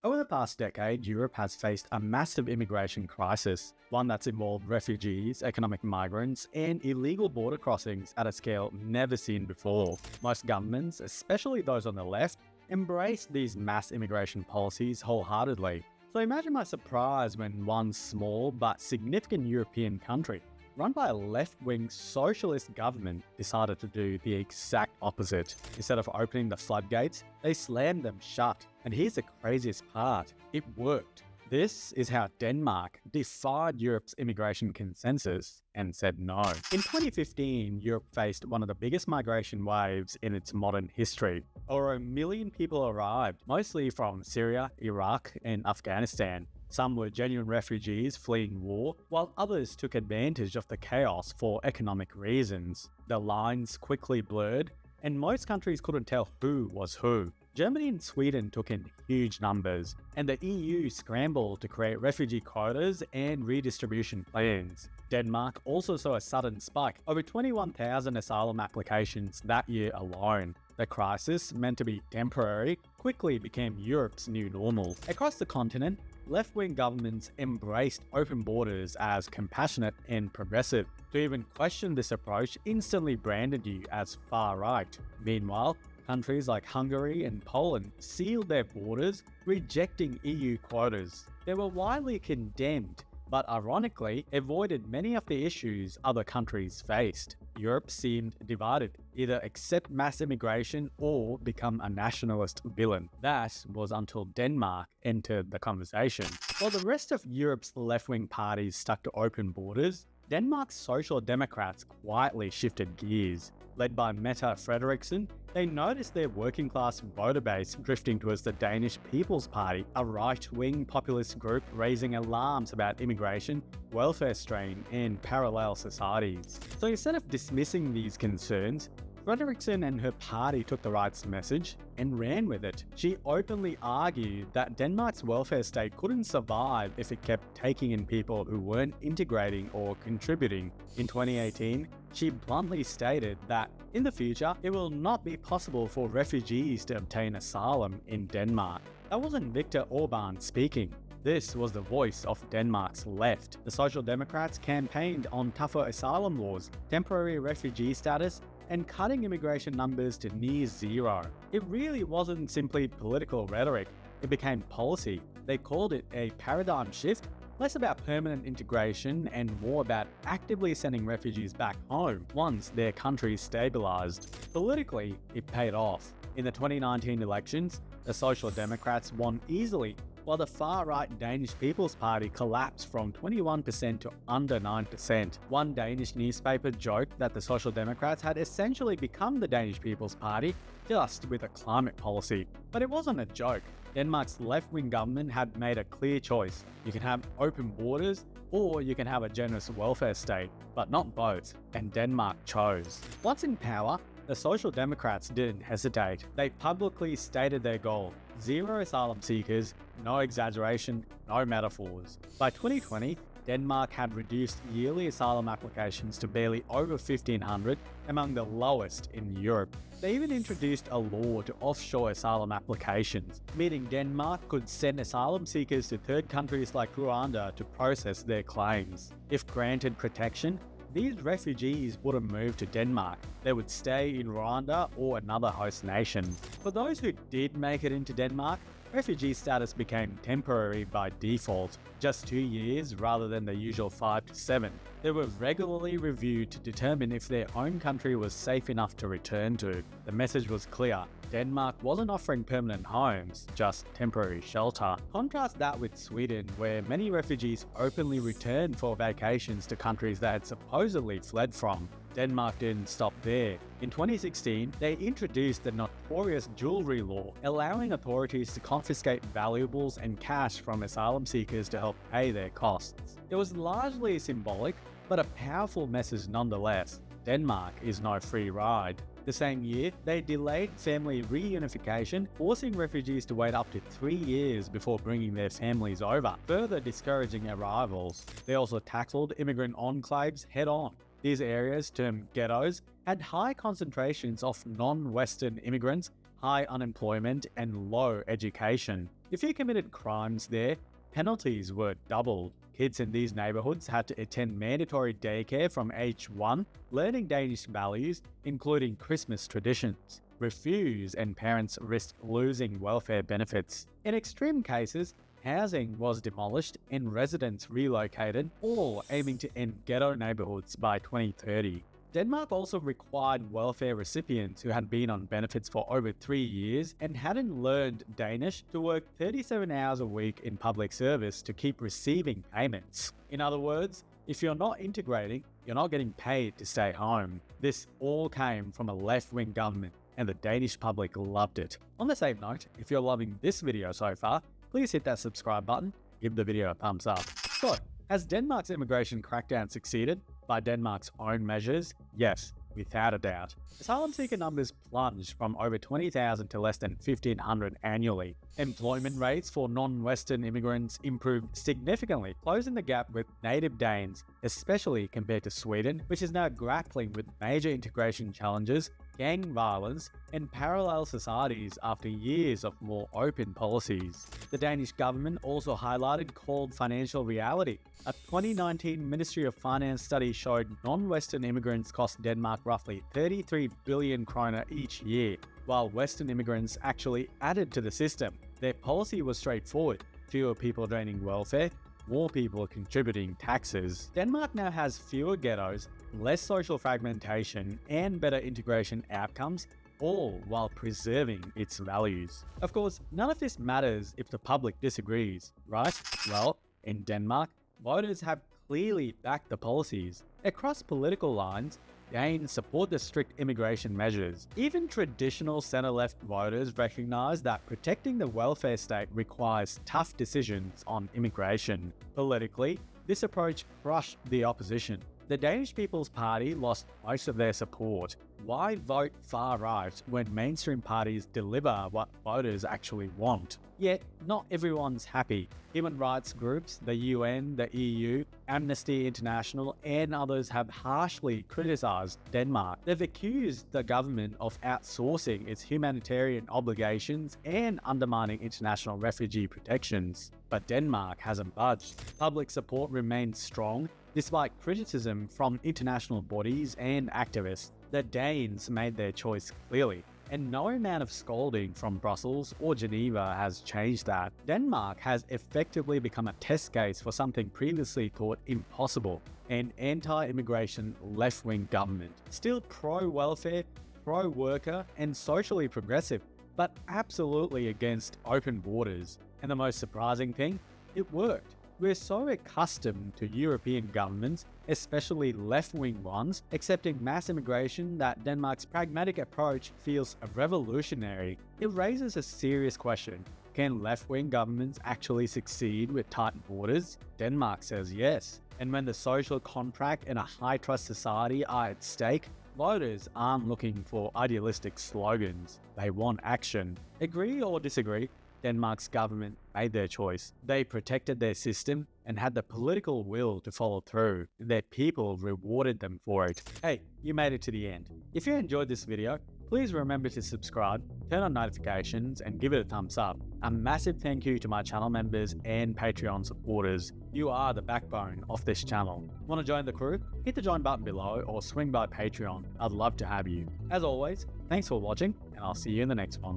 Over the past decade, Europe has faced a massive immigration crisis, one that's involved refugees, economic migrants, and illegal border crossings at a scale never seen before. Most governments, especially those on the left, embrace these mass immigration policies wholeheartedly. So imagine my surprise when one small but significant European country, run by a left-wing socialist government, decided to do the exact opposite. Instead of opening the floodgates, they slammed them shut. And here's the craziest part, it worked. This is how Denmark defied Europe's immigration consensus and said no. In 2015, Europe faced one of the biggest migration waves in its modern history. Over 1 million people arrived, mostly from Syria, Iraq, and Afghanistan. Some were genuine refugees fleeing war, while others took advantage of the chaos for economic reasons. The lines quickly blurred, and most countries couldn't tell who was who. Germany and Sweden took in huge numbers, and the EU scrambled to create refugee quotas and redistribution plans. Denmark also saw a sudden spike, over 21,000 asylum applications that year alone. The crisis, meant to be temporary, quickly became Europe's new normal. Across the continent, left-wing governments embraced open borders as compassionate and progressive. To even question this approach instantly branded you as far-right. Meanwhile, countries like Hungary and Poland sealed their borders, rejecting EU quotas. They were widely condemned, but ironically avoided many of the issues other countries faced. Europe seemed divided, either accept mass immigration or become a nationalist villain. That was until Denmark entered the conversation. While the rest of Europe's left-wing parties stuck to open borders, Denmark's Social Democrats quietly shifted gears. Led by Mette Frederiksen, they noticed their working-class voter base drifting towards the Danish People's Party, a right-wing populist group raising alarms about immigration, welfare strain, and parallel societies. So instead of dismissing these concerns, Frederiksen and her party took the right's message and ran with it. She openly argued that Denmark's welfare state couldn't survive if it kept taking in people who weren't integrating or contributing. In 2018, she bluntly stated that in the future, it will not be possible for refugees to obtain asylum in Denmark. That wasn't Viktor Orbán speaking. This was the voice of Denmark's left. The Social Democrats campaigned on tougher asylum laws, temporary refugee status, and cutting immigration numbers to near zero. It really wasn't simply political rhetoric, it became policy. They called it a paradigm shift, less about permanent integration and more about actively sending refugees back home once their countries stabilized. Politically, it paid off. In the 2019 elections, the Social Democrats won easily, while the far-right Danish People's Party collapsed from 21% to under 9%. One Danish newspaper joked that the Social Democrats had essentially become the Danish People's Party, just with a climate policy. But it wasn't a joke. Denmark's left-wing government had made a clear choice. You can have open borders, or you can have a generous welfare state, but not both, and Denmark chose. Once in power, the Social Democrats didn't hesitate. They publicly stated their goal: zero asylum seekers, no exaggeration, no metaphors. By 2020, Denmark had reduced yearly asylum applications to barely over 1,500, among the lowest in Europe. They even introduced a law to offshore asylum applications, meaning Denmark could send asylum seekers to third countries like Rwanda to process their claims. If granted protection, these refugees wouldn't move to Denmark. They would stay in Rwanda or another host nation. For those who did make it into Denmark, refugee status became temporary by default, just 2 years rather than the usual 5 to 7. They were regularly reviewed to determine if their home country was safe enough to return to. The message was clear: Denmark wasn't offering permanent homes, just temporary shelter. Contrast that with Sweden, where many refugees openly returned for vacations to countries they had supposedly fled from. Denmark didn't stop there. In 2016, they introduced the notorious jewelry law, allowing authorities to confiscate valuables and cash from asylum seekers to help pay their costs. It was largely symbolic, but a powerful message nonetheless. Denmark is no free ride. The same year, they delayed family reunification, forcing refugees to wait up to 3 years before bringing their families over, further discouraging arrivals. They also tackled immigrant enclaves head-on. These areas, termed ghettos, had high concentrations of non-Western immigrants, high unemployment, and low education. If you committed crimes there, penalties were doubled. Kids in these neighborhoods had to attend mandatory daycare from age 1, learning Danish values, including Christmas traditions. Refuse and parents risked losing welfare benefits. In extreme cases, housing was demolished and residents relocated, all aiming to end ghetto neighborhoods by 2030. Denmark also required welfare recipients who had been on benefits for over 3 years and hadn't learned Danish to work 37 hours a week in public service to keep receiving payments. In other words, if you're not integrating, you're not getting paid to stay home. This all came from a left-wing government, and the Danish public loved it. On the same note, if you're loving this video so far, please hit that subscribe button, give the video a thumbs up. So, has Denmark's immigration crackdown succeeded? By Denmark's own measures, yes, without a doubt. Asylum seeker numbers plunged from over 20,000 to less than 1,500 annually. Employment rates for non-Western immigrants improved significantly, closing the gap with native Danes, especially compared to Sweden, which is now grappling with major integration challenges, gang violence, and parallel societies after years of more open policies. The Danish government also highlighted cold financial reality. A 2019 Ministry of Finance study showed non-Western immigrants cost Denmark roughly 33 billion kroner each year, while Western immigrants actually added to the system. Their policy was straightforward: fewer people draining welfare, more people contributing taxes. Denmark now has fewer ghettos, less social fragmentation, and better integration outcomes, all while preserving its values. Of course, none of this matters if the public disagrees, right? Well, in Denmark, voters have clearly backed the policies. Across political lines, Danes support the strict immigration measures. Even traditional centre-left voters recognise that protecting the welfare state requires tough decisions on immigration. Politically, this approach crushed the opposition. The Danish People's Party lost most of their support. Why vote far right when mainstream parties deliver what voters actually want? Yet, not everyone's happy. Human rights groups, the UN, the EU, Amnesty International, and others have harshly criticised Denmark. They've accused the government of outsourcing its humanitarian obligations and undermining international refugee protections. But Denmark hasn't budged. Public support remains strong, despite criticism from international bodies and activists. The Danes made their choice clearly, and no amount of scolding from Brussels or Geneva has changed that. Denmark has effectively become a test case for something previously thought impossible: an anti-immigration left-wing government. Still pro-welfare, pro-worker, and socially progressive, but absolutely against open borders. And the most surprising thing, it worked. We're so accustomed to European governments, especially left-wing ones, accepting mass immigration that Denmark's pragmatic approach feels revolutionary. It raises a serious question. Can left-wing governments actually succeed with tight borders? Denmark says yes. And when the social contract and a high-trust society are at stake, voters aren't looking for idealistic slogans. They want action. Agree or disagree, Denmark's government made their choice. They protected their system and had the political will to follow through. Their people rewarded them for it. Hey, you made it to the end. If you enjoyed this video, please remember to subscribe, turn on notifications, and give it a thumbs up. A massive thank you to my channel members and Patreon supporters. You are the backbone of this channel. Want to join the crew? Hit the join button below or swing by Patreon. I'd love to have you. As always, thanks for watching, and I'll see you in the next one.